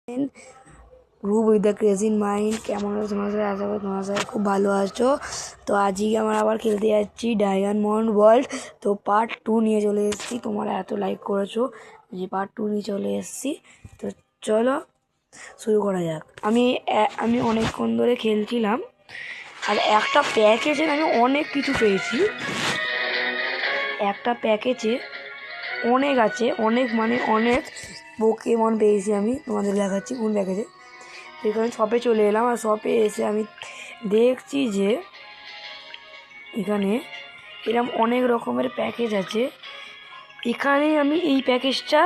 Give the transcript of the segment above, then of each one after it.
Group with the crazy mind. কেমন আছো তোমার সাথে? আশা করি তোমার সাথে খুব ভালো আছো। তো আজকে আমরা আবার খেলতে যাচ্ছি ডায়মন্ড ওয়ার্ল্ড। তো পার্ট 2 নিয়ে চলে এসেছি। তোমরা এত লাইক করেছো যে পার্ট 2 নিয়ে চলে এসেছি। তো চলো শুরু করা যাক। আমি অনেকক্ষণ ধরে খেলছিলাম আর একটা প্যাকেজে আমি অনেক কিছু পেয়েছি। একটা প্যাকেজে অনেক আছে, অনেক মানে অনেক পোকেমন পেয়েছি। আমি তোমাদের দেখাচ্ছি কোন প্যাকেজে। তো এখানে শপে চলে এলাম আর শপে এসে আমি দেখছি যে এখানে এরকম অনেক রকমের প্যাকেজ আছে। এখানে আমি এই প্যাকেজটা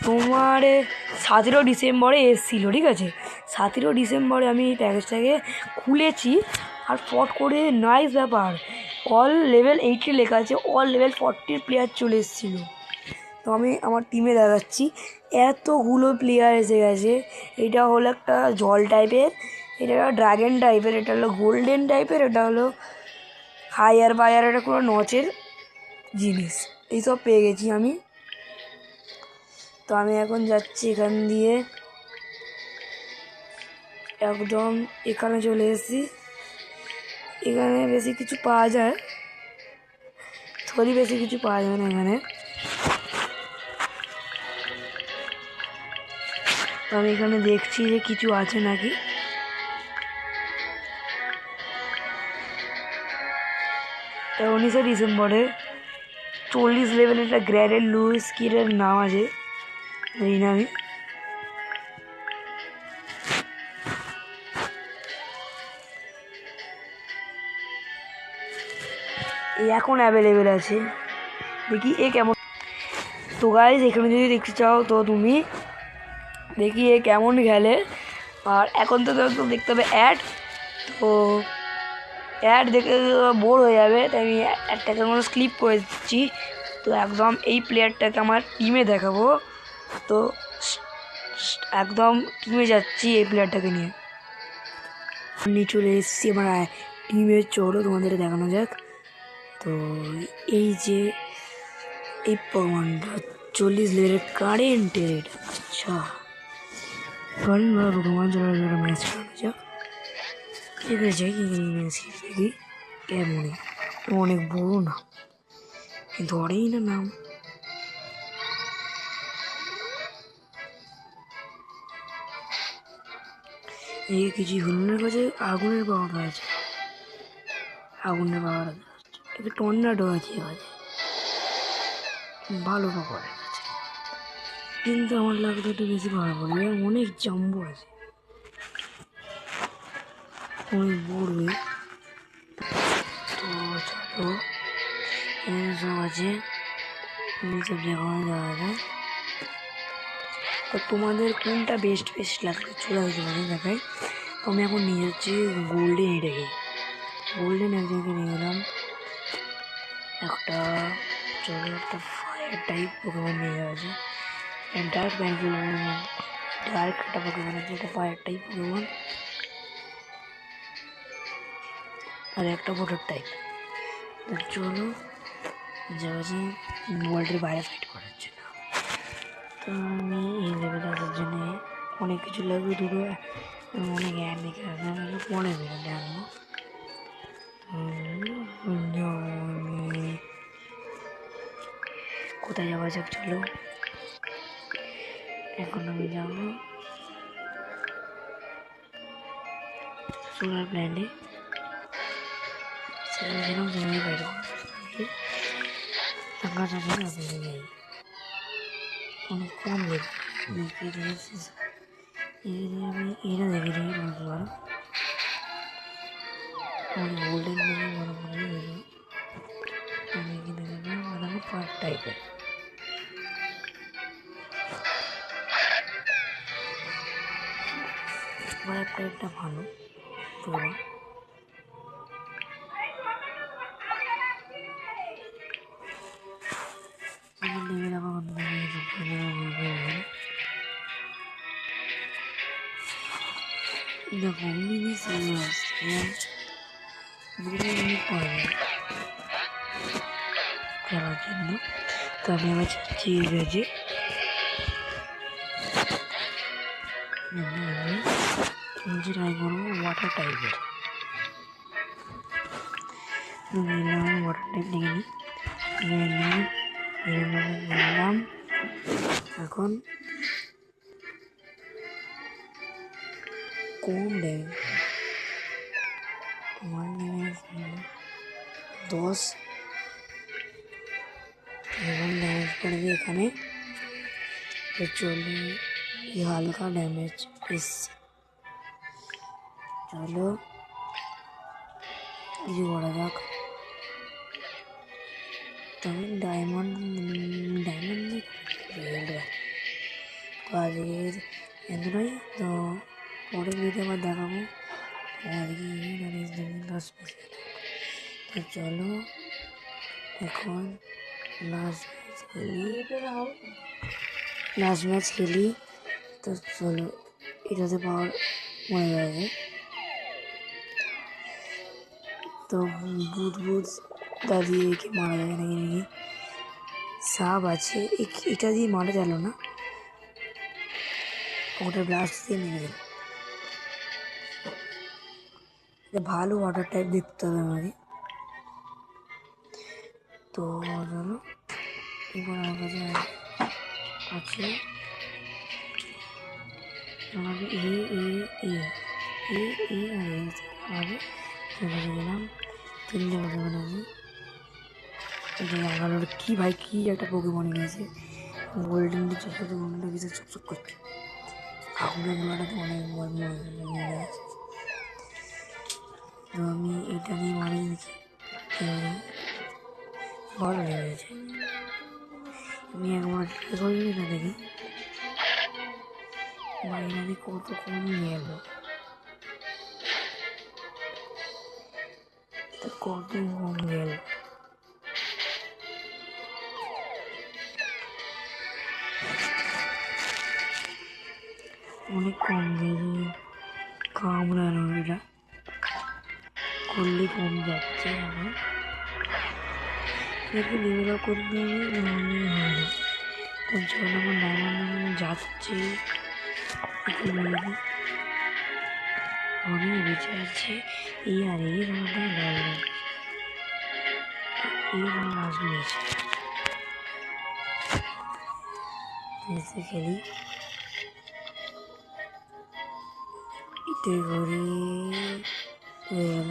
তোমার 17 ডিসেম্বরে এসেছিল, ঠিক আছে? 17 ডিসেম্বরে আমি এই প্যাকেজটাকে খুলেছি আর ফট করে নাইস ব্যাপার, অল লেভেল 80 লেখা আছে, অল লেভেল 40 প্লেয়ার চলে এসেছিলো। তো আমি আমার টিমে দেখাচ্ছি এতগুলো প্লেয়ার এসে গেছে। এটা হলো একটা জল টাইপের, এটা ড্রাগন টাইপের, এটা হলো গোল্ডেন টাইপের, এটা হলো হায়ার বায়ার, এটা কোনো নচের জিনিস। এইসব পেয়ে গেছি আমি। তো আমি এখন যাচ্ছি এখান দিয়ে, একদম এখানে চলে এসেছি। এখানে বেশি কিছু পাওয়া যায়, থরি বেশি কিছু পাওয়া যায় না এখানে। তো আমি এখানে দেখছি যে কিছু আছে নাকি। এটা 19 ডিসেম্বরে 40 লেভেলের একটা গ্র্যাডেল লুইস কিরের নাম আছে, জানি না আমি। এখন অ্যাভেলেবেল আছে, দেখি এ কেমন। তো গাইজ এখানে যদি দেখতে চাও তো তুমি দেখি এ কেমন খেলে। আর এখন তো দেখতে হবে অ্যাড, তো অ্যাড দেখে বোর হয়ে যাবে, তাই আমি অ্যাডটাকে কোনো স্কিপ করে দিচ্ছি। তো একদম এই প্লেয়ারটাকে আমার টিমে দেখাবো। তো একদম টিমে যাচ্ছি এই প্লেয়ারটাকে নিয়ে চলে এসেছি আমার টিমে। চলো তোমাদের দেখানো যাক। তো এই যে এই পকেমনটা 40 লেভেলের কারেন্টেড। আচ্ছা কারেন্ট ভালো পকেমন, চলো একটা ম্যাচ খেলানো যাক। ঠিক আছে, ম্যাচ দেখি কেমন। অনেক বড় না, ধরেই না নাম। এই কিছু হলুনের কাছে আগুনের পাওয়ার আছে, আগুনের পাওয়ার আছে। একটা টর্নাডো আছে এখানে, ভালো পাওয়ার আছে, কিন্তু আমার লাগতো একটু বেশি পাওয়ার পড়বে। অনেক জাম্বো আছে, অনেক বড়। তো চলো সব আছে, সব জায়গায় যাওয়া যায়। তো তোমাদের কোনটা বেস্ট লাগলো চলে আসতে পারে দেখায়। তো আমি এখন নিয়ে যাচ্ছি গোল্ডেন, এটাকে গোল্ডেন একজনকে নিয়ে গেলাম। একটা চলো একটা ফায়ার টাইপ পোকেমন নিয়ে যাওয়া আছে, ডার্ক ব্যাঙ্কুল, ডার্ক একটা পোকেমন আছে, একটা ফায়ার টাইপ পোকেমন, আর একটা ওয়াটার টাইপ। তো চলো যাওয়া যায় ওয়ার্ল্ডের বাইরে ফাইট করার জন্য। তো আমি এই লেভেলে আসার জন্য অনেক কিছু লাগবে, দুটো অনেক অ্যাড দেখে আমি পরে বেরোলে আনবো। আমি কোথায় যাওয়া যাক, চলো এখন আমি যাবো সোলার প্ল্যান্টে। সেখানে জমি বাইরে টাকা যাবে না, যাই অনেক কম লেগে আমি এটা দেখে নিই বলতে পারো। অনেক গোল্ডেন দেখে বড় করে দেখে আমি এখানে দেখবো দেখো পার্ট টাইপের। পার্ট টাইপটা ভালো তোমরা লেভেল আমার দেখো মিনি সিরিয়াস পারবে খেলার জন্য। তো আমি আবার চাচ্ছি এই যে আমি ট্রাই করবো ওয়াটার টাইপের। ওয়াটার টাইপ নিয়ে নিলাম। এখন কম ড্যামেজ, 10 ড্যামেজ পড়বে এখানে। তো চলো হালকা ড্যামেজ এসছে, চলো কিছু করা যাক। তবে ডায়মন্ড কাজের এত নয়। তো পরের ভিডিও আবার দেখাবো তো চলো এখন লাস্ট ম্যাচ খেলি। তো চলো এটাতে পাওয়ার মনে যাবে। তো বুট দাঁড়িয়ে একে মারা যাবে নাকি সাপ আছে, এটা দিয়ে মারা গেল না, ওটা ব্লাস্ট দিয়ে মেরে গেল। ভালো ওয়াটার টাইপ দেখতে হবে আমাকে। তো চলো এবার আমার কাছে আছে আমাকে গেলাম 3 জায়গা আমি লাগানোর কি ভাই কি একটা পোকেমন গেছে গোল্ডেন চোখে মনটা কিছু চকচক করছে। আগুনের গোলাটাতে অনেক মনে গেছে। তো আমি এটা নিয়ে মারি দিয়েছি, ভালো লেগেছে। আমি একবার ট্রাই করি না দেখি বাইরে কত কম গেল, কত কম গেল। অনেক কম গেছে, কামড়ানো এটা করলে কম যাচ্ছে। আমার এটাকে লেভেল আপ করতে হবে, নাহলে হয় না। তার জন্য আমার ডায়মন্ড যাচ্ছে অনেক বেঁচে আছে। এই আর এই রাউন্ডটা লাগবে, এই রাউন্ড আসবে এসে খেলি এতে করে হয়ে গেল।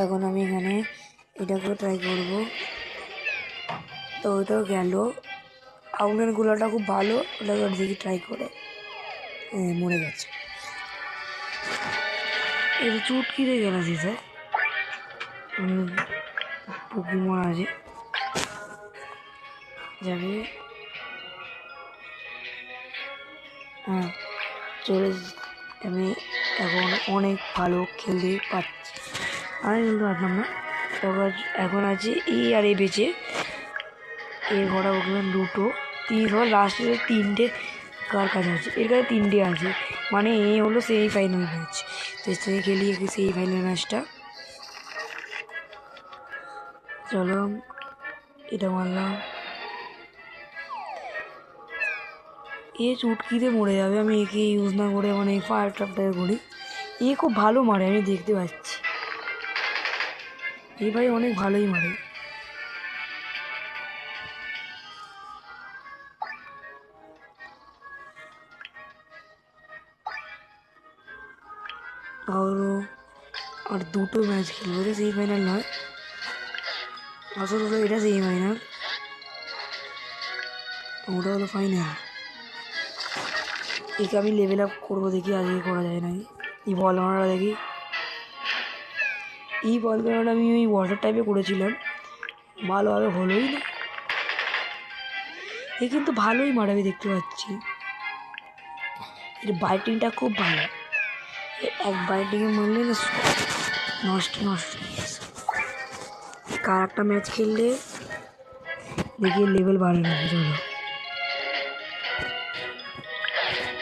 এখন আমি এখানে এটাকেও ট্রাই করবো। তো ওইটাও গেল, আগুনের গোলাটা খুব ভালো, ওটাকে দেখি ট্রাই করে মরে গেছে। এটা চুটকিতে গেলাছি স্যার, পোকেমন আছে যাবে। হ্যাঁ চলে আমি এখন অনেক ভালো খেলতে পারছি। আমি খেলতে পারতাম না তখন। এখন আছে এই আর এই বেঁচে এর ঘোড়া পোকেমন দুটো, লাস্টের 3টে কার কাছে আছে, এর কাছে 3টে আছে, মানে এই হলো সেই ফাইনাল ম্যাচ। তো এর থেকে খেলি সেই ফাইনাল ম্যাচটা। চলো এটা মারলাম, এ চুটকিতে মরে যাবে। আমি একে ইউজ না করে মানে ফায়ার ট্রাপটাকে করি। এ খুব ভালো মারে আমি দেখতে পাচ্ছি, এই ভাই অনেক ভালোই মারে। আর দুটো ম্যাচ খেলবো, এটা সেই ফাইনাল নয়, আসলে হলো এটা সেই ফাইনাল, ওটা হলো ফাইনাল। একে আমি লেভেল আপ করবো, দেখি আজকে করা যায় নাকি। এই বল মারাটা দেখি, এই বল মারাটা আমি ওই ওয়াটার টাইপে করেছিলাম, ভালোভাবে হলোই না। এ কিন্তু ভালোই মারে আমি দেখতে পাচ্ছি, এর বাইটিংটা খুব ভালো, এক বাইটিংয়ে মারলে না নষ্ট কার একটা ম্যাচ খেললে দেখি লেভেল বাড়ে না। চলো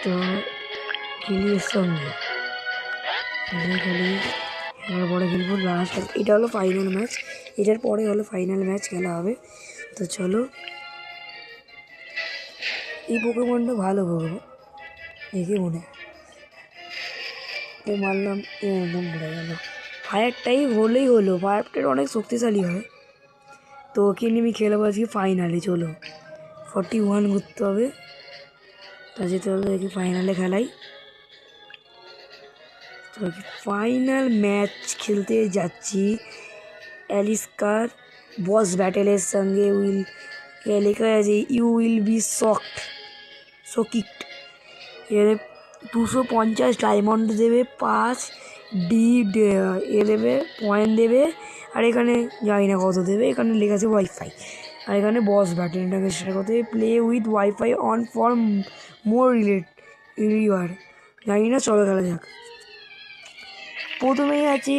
তো খেলি এর সঙ্গে খেলি, এবার পরে খেলবো লাস্ট। এটা হলো ফাইনাল ম্যাচ, এটার পরে হলো ফাইনাল ম্যাচ খেলা হবে। তো চলো এই পোকেমনটা ভালো পোকেমন দেখে মনে হয়। এ মারলাম, একদম পড়ে গেল। ফায়ার টাইপ হলেই হলো, ফায়ার টাইপ অনেক শক্তিশালী হয়। তো ওকে নিয়ে আমি খেলবো আজকে ফাইনালে। চলো 41 করতে হবে, তা যেতে হবে দেখি ফাইনালে খেলাই। তো ফাইনাল ম্যাচ খেলতে যাচ্ছি অ্যালিস্কার বস ব্যাটেলের সঙ্গে। লেখা আছে ইউ উইল বি সকিকড। এর 250 ডায়মন্ড দেবে, 5 এ দেবে, পয়েন্ট দেবে। আর এখানে জানি না কত দেবে, এখানে লেখা আছে ওয়াইফাই। আর এখানে বস ব্যাটেল, এটাকে সেটা করতে play with wifi on for more reward. জানি না, চলো খেলা যাক। প্রথমেই আছে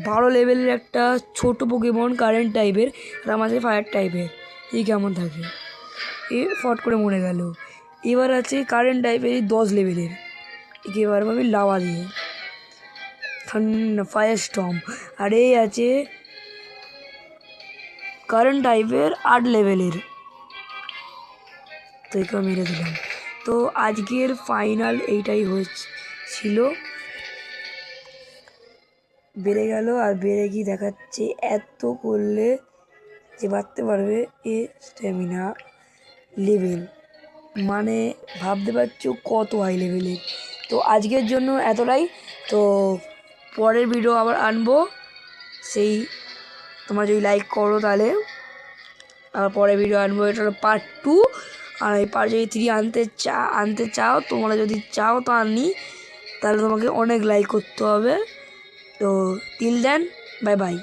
12 লেভেলের একটা ছোট পোকেমন কারেন্ট টাইপের, আর আমাদের ফায়ার টাইপের। এই কেমন থাকে, এ ফট করে মরে গেল। এবার আছে কারেন্ট টাইপের 10 লেভেলের, একে এবার আমি লাভা দিয়ে ফায়ার স্টর্ম। আর এই আছে কারেন্ট টাইপের 8 লেভেলের, তো একে মেরে দিলাম। তো আজকের ফাইনাল এইটাই হয়েছিল। বেড়ে গেল, আর বেড়ে গিয়ে দেখাচ্ছে এত করলে যে বাড়তে পারবে এ স্ট্যামিনা লেভেল, মানে ভাবতে পারছো কত হাই লেভেলের। তো আজকের জন্য এতটাই। তো পরের ভিডিও আবার আনবো, সেই তোমরা যদি লাইক করো তাহলে আবার পরের ভিডিও আনবো। এটা হলো পার্ট 2। আর এই পার্ট যদি 3 আনতে চাও, তোমরা যদি চাও তো আনি, তাহলে তোমাকে অনেক লাইক করতে হবে। তো টিল দেন, বাই বাই।